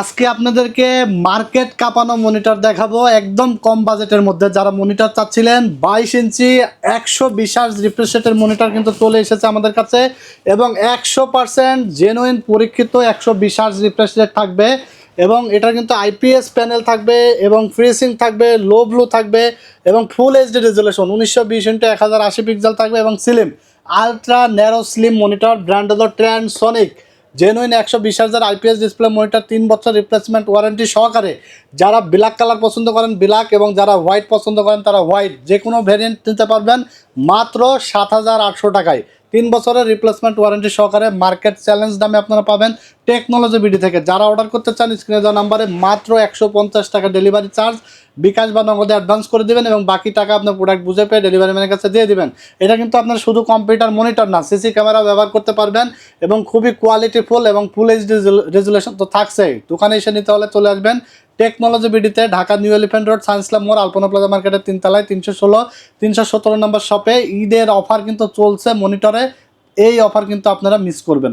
আজকে আপনাদেরকে মার্কেট কাঁপানো মনিটর দেখাবো একদম কম বাজেটের মধ্যে। যারা মনিটর চাচ্ছিলেন 22 ইঞ্চি 120 হার্জ রিফ্রেশ রেটের মনিটর কিন্তু চলে এসেছে আমাদের কাছে এবং 100% জেনুইন পরীক্ষিত 120 হার্জ রিফ্রেশ রেট থাকবে এবং এটা কিন্তু আইপিএস প্যানেল থাকবে এবং ফ্রিসিং থাকবে, লো ব্লু থাকবে এবং full HD resolution 1920 into 1080 pixel থাকবে এবং slim ultra narrow slim monitor, brand হলো ট্রান্সসনিক। জেনুইন 120 হার্জের আইপিএস ডিসপ্লে মনিটর, 3 বছর রিপ্লেসমেন্ট ওয়ারেন্টি সহকারে। যারা ব্ল্যাক কালার পছন্দ করেন ব্ল্যাক এবং যারা হোয়াইট পছন্দ করেন তারা হোয়াইট, যে কোনো ভ্যারিয়েন্ট নিতে পারবেন মাত্র 7,800 টাকায়। 3 বছরের রিপ্লেসমেন্ট ওয়ারেন্টি সহকারে মার্কেট চ্যালেঞ্জ দামে আপনারা পাবেন টেকনোলজি বিডি থেকে। যারা অর্ডার করতে চান স্ক্রিনে দেওয়া নাম্বারে মাত্র 150 টাকা ডেলিভারি চার্জ বিকাশ বা নগদে অ্যাডভান্স করে দেবেন এবং বাকি টাকা আপনার প্রোডাক্ট বুঝে পেয়ে ডেলিভারি ম্যানের কাছে দিয়ে দিবেন। এটা কিন্তু আপনার শুধু কম্পিউটার মনিটর না, সিসি ক্যামেরা ব্যবহার করতে পারবেন এবং খুবই কোয়ালিটিফুল এবং ফুল এইচডি রেজুলেশন তো থাকছেই। দোকানে এসে নিতে হলে চলে আসবেন টেকনোলজি বিডিতে, Dhaka new elephant road, science lab মোড়, আলপনা প্লাজা মার্কেটের 3 তলায় 317 নম্বর শপে। ঈদের অফার কিন্তু চলছে মনিটরে, এই অফার কিন্তু আপনারা মিস করবেন না।